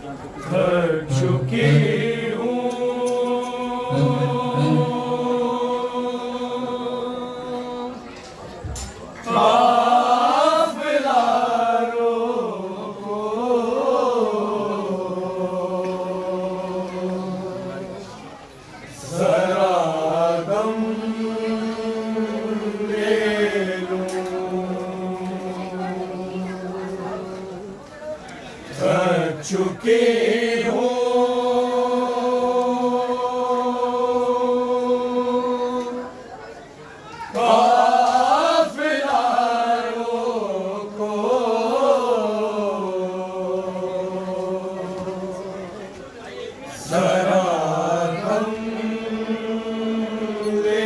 थक चुकी हूँ चुके हो काफिला रोको जरा दम ले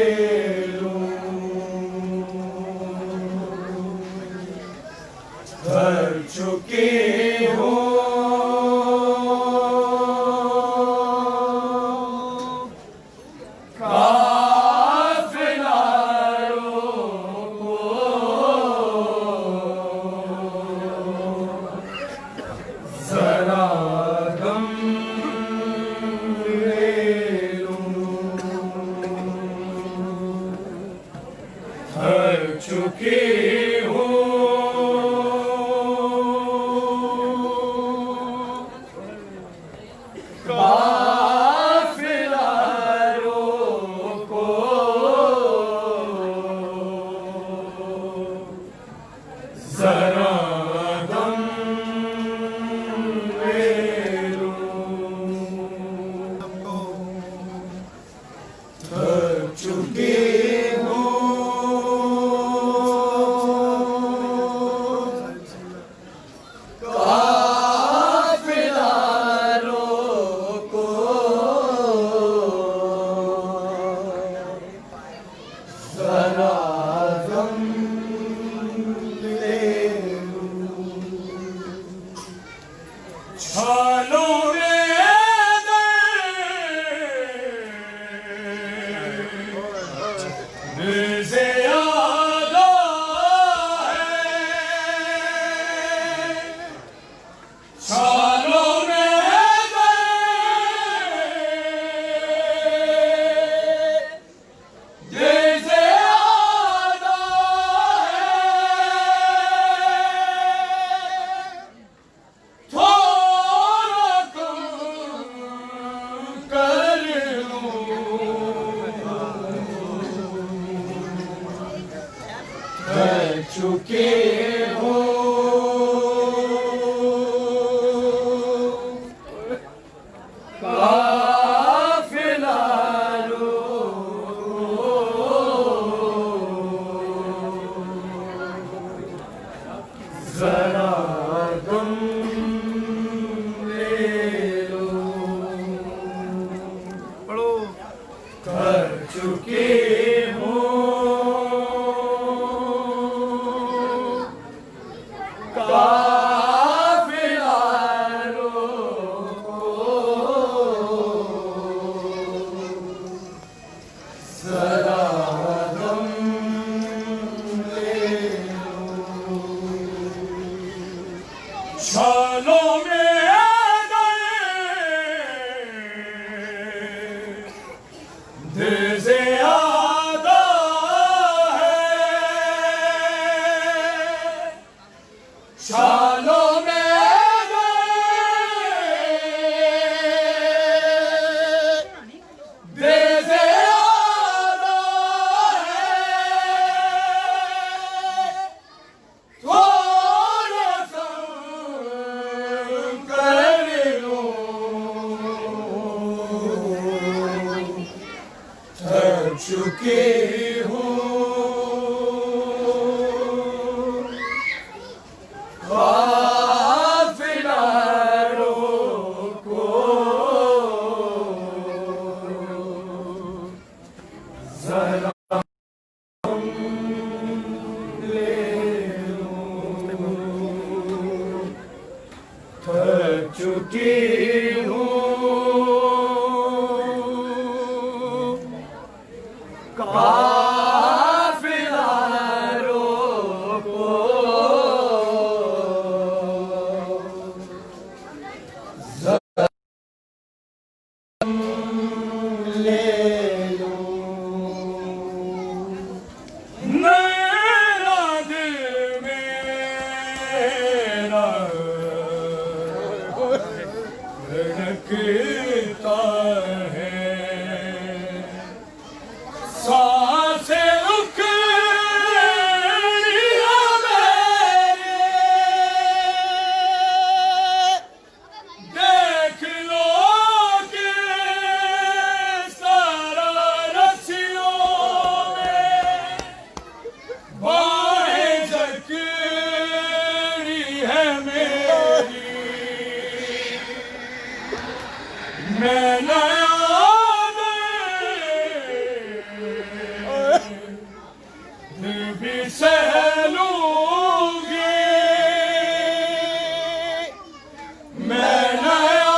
लो थक चुके हो चुके हो काफिला रोको जरा दम ले लो थक चुके छालों में दिल से आगा है छालों में दिल से आगा है चुके हो काफिला रोको जरा दम ले लो कर चुके हो काफिला रोको जरा दम ले लो छालों में दिल से आगा है छालों में दिल से आगा है थोड़ा सा कर लो थक चुके हो काफिला रोको जरा दम ले लो थक चुके हो काफिला रोको जरा ले लो मेरा दिल मेरा धड़कता है सांसें उखड़ियां मेरी देख लो कि सारा रस्सियों में बाहें जकड़ी है मेरी मैं नया दिल भी सह लूंगी मैं नया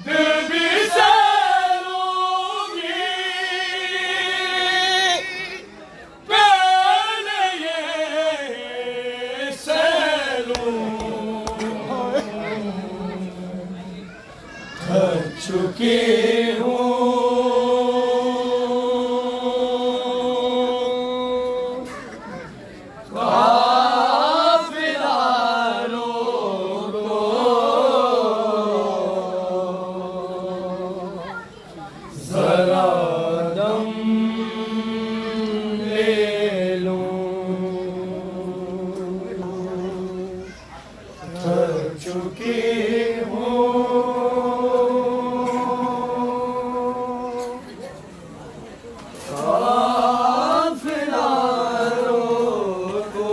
दिल भी सह लूंगी पहले ये सह लूं थक चुकी हूँ जरा दम ले लूं थक चुकी हूँ काफिला रोको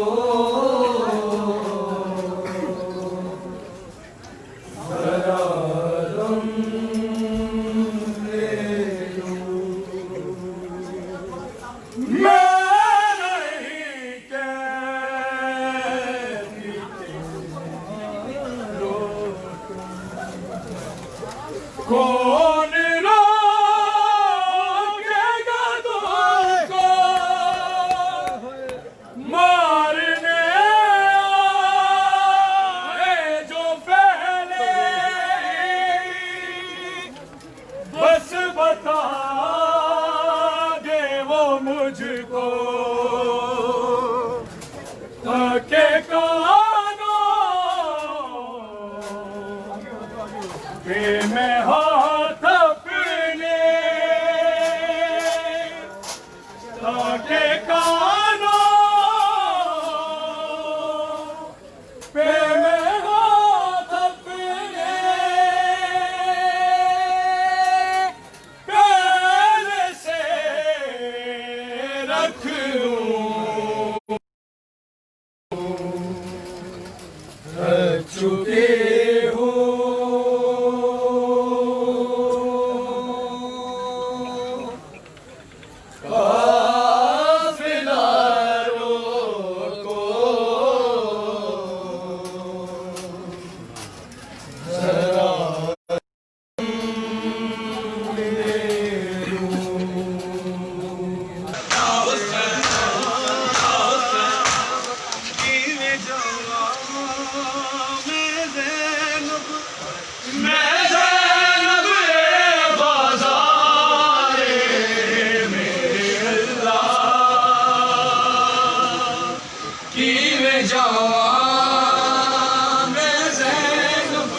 जरा दम ले लूं मैं नहीं कहती कौन रोकेगा तुमको मारने आए जो पहले बस बता दे वो मुझको ताके कानों पे मैं हाथ अपने ताके कानों पे मैं हाथ अपने पहले से रख लूं थक चुके हो काफिला रोको जरा ले लूं मैं ज़ैनब बाज़ारे मेरे अल्लाह की मैं जावां मैं ज़ैनब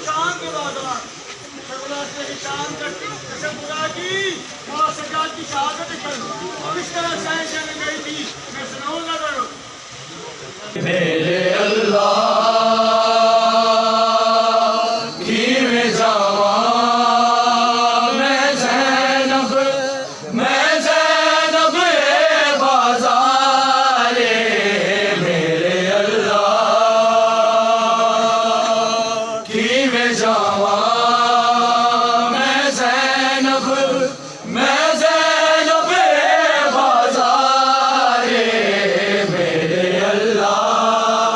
शान के बाजार शर्मिला से शान करती तशब्बुरा की और सजाद की शहादत कर किस तरह शहंशाह में गई थी मैं सुनाऊं ना करो मेरे अल्लाह की मैं जावां मैं ज़ैनब बाज़ारे मेरे अल्लाह की मैं जावां मैं ज़ैनब बाज़ारे मेरे अल्लाह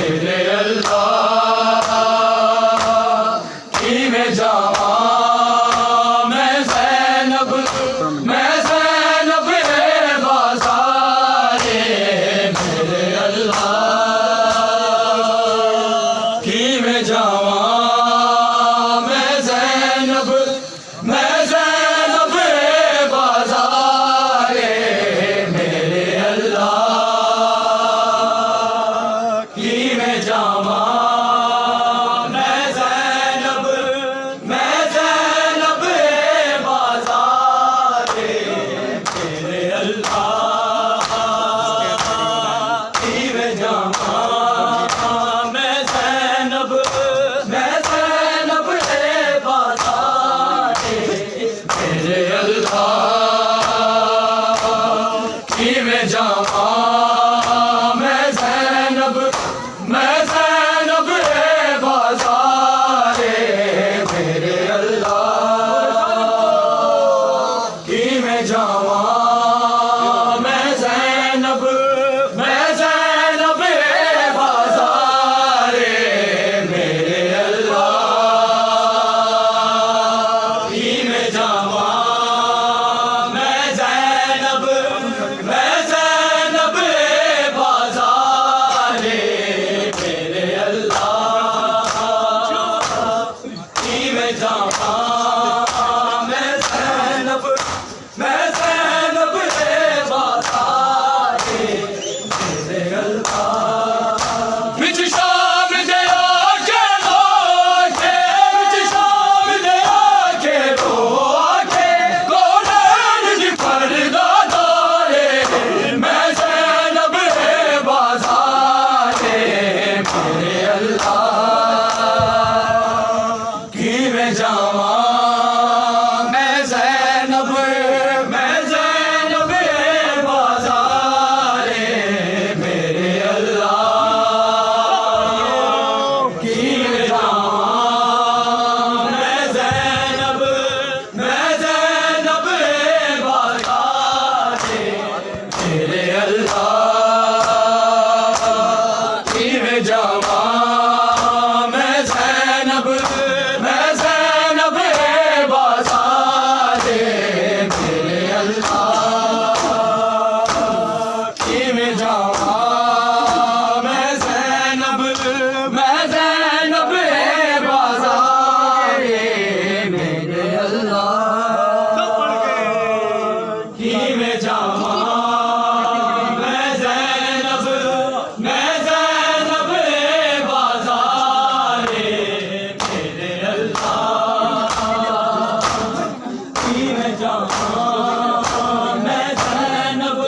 मेरे अल्लाह की में जावा मैं ज़ैनब बाज़ारे मेरे अल्लाह की में जावा मैं ज़ैनब बाज़ारे मेरे अल्लाह की में जावा मैं ज़ैनब बाज़ारे मेरे अल्लाह की में जावा मैं ज़ैनब बाज़ारे मेरे अल्लाह की में जावा मैं ज़ैनब बाज़ारे मेरे अल्लाह की में जावा मैं ज़ैनब बाज़ारे मेरे अल्लाह की में जावा मैं ज़ैनब बाज़ारे मेरे अल्लाह की में जावा मैं ज़ैनब बाज़ारे मेरे अल्लाह विच शाम दे आके लोके विच शाम दे आके लोके कोलन दी पर्दा डाले मैं ज़ैनब बाज़ारे मेरे अल्लाह की में जावा मैं ज़ैनब बाज़ारे मेरे अल्लाह की में जावा मैं ज़ैनब बाज़ारे मेरे अल्लाह की में जावा मैं ज़ैनब बाज़ारे मेरे अल्लाह की में जावा मैं ज़ैनब बाज़ारे मेरे अल्लाह की में जावा मैं ज़ैनब बाज़ारे मेरे अल्लाह की में जावा मैं ज़ैनब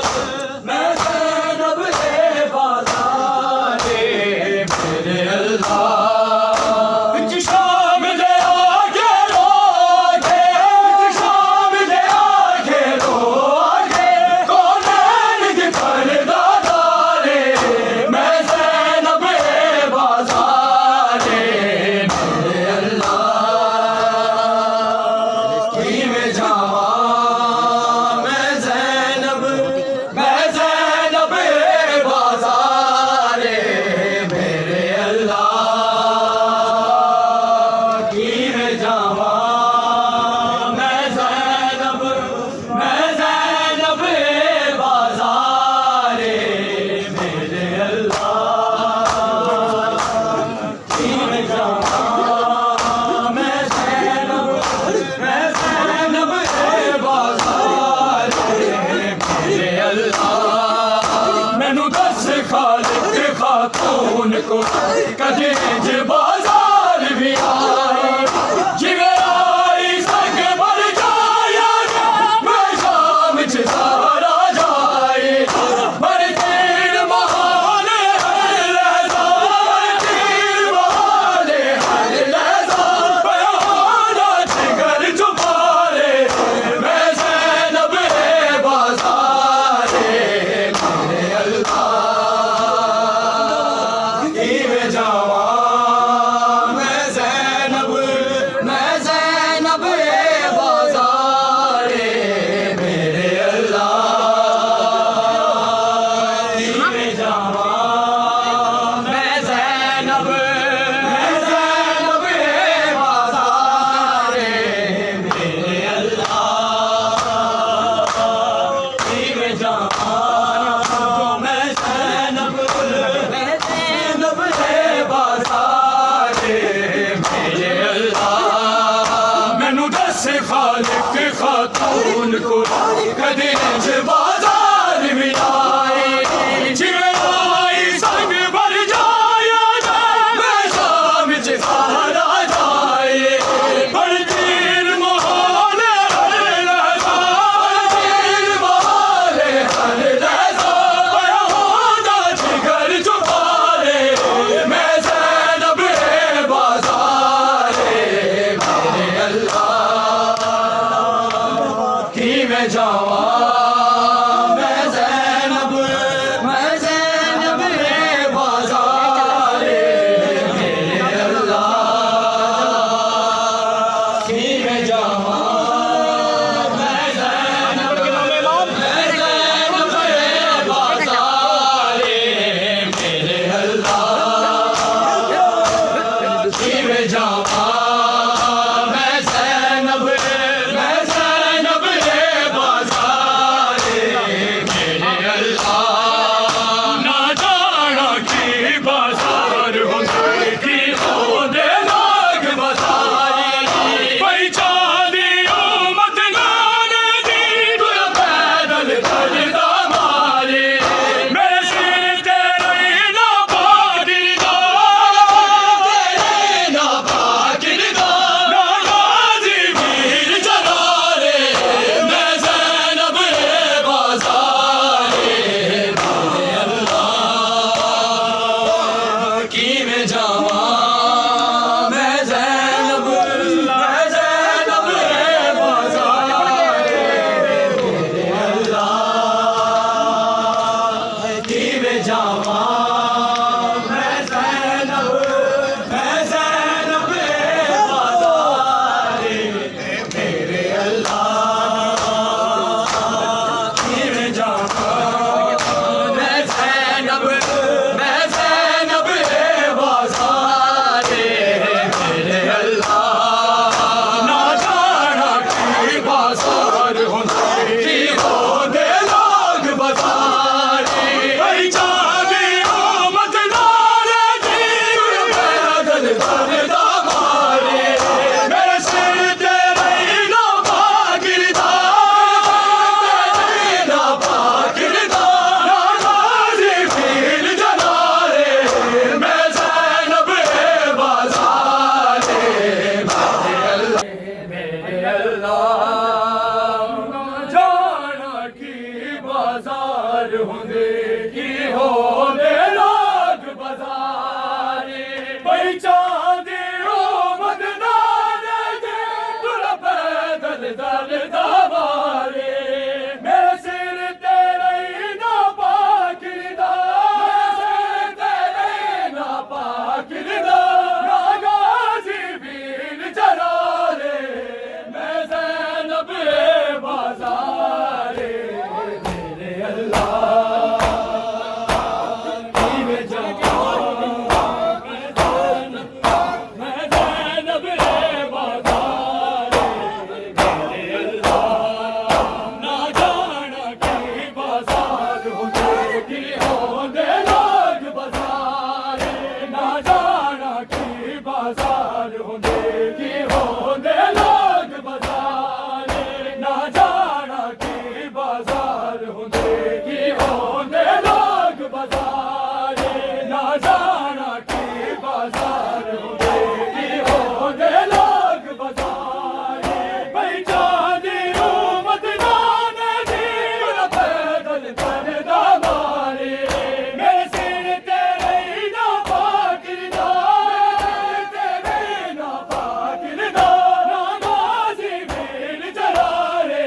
बाज़ारे मेरे अल्लाह विच शाम दे आके लोके विच शाम दे आके लोके कोलन दी पर्दा डाले मैं ज़ैनब बाज़ारे मेरे अल्लाह की में जावा मैं ज़ैनब बाज़ारे मेरे अल्लाह की में जावा मैं ज़ैनब बाज़ारे मेरे अल्लाह की में जावा मैं ज़ैनब बाज़ारे मेरे अल्लाह मैनू दस खालिक खातून को कदे ज बाज़ार भी आए जिवे आई सग मर जाया मैं शाम च सारा जाए पर तीर महाले हर लहज़ा तीर महाले हर लहज़ा बयाना जिगर जुबारे मैं ज़ैनब बाज़ारे मेरे अल्लाह की में जावा मैं ज़ैनब में जावा मैं ज़ैनब बाज़ार मेरे अल्लाह की में जावा मैं ज़ैनब बाज़ार मेरे अल्लाह की में जावा मैं ज़ैनब बाज़ार मेरे अल्लाह ना जाना की बाज़ार होंदे की होंदे लोग बाज़ार भाई चांदी मत नारे जीव पैदल दरदा मारे मेरे सिर ते रही ना पाकिरदा ना पाकिरदा ना गाजी फील जलारे मैं ज़ैनब बाज़ार मेरे अल्लाह ना जाना की बाज़ार होंदे की होंदे लोग बाज़ार भाई चांदी मत नारे जीव पैदल दरदा मारे मेरे सिर ते रही ना पाकिरदा ना पाकिरदा ना गाजी फील जलारे मैं ज़ैनब बाज़ार मेरे अल्लाह की में जावा मैं ज़ैनब बाज़ार मेरे अल्लाह ना जाना की बाज़ार होंदे की होंदे लोग बाज़ार ना जाना की बाज़ार होंदे की होंदे लोग बाज़ार ना जाना की बाज़ार होंदे की होंदे लोग बाज़ार ना जाना की बाज़ार होंदे की होंदे लोग बाज़ार भाई चांदी मत नाने जीव पैदल दरदा मारे मेरे सिर ते रही ना पाकिरदा ना पाकिरदा ना गाजी फील जलारे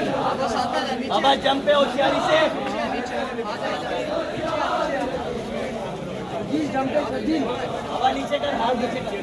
बाबा जंप पे होशियारी से बाबा नीचे कर हाथ नीचे कर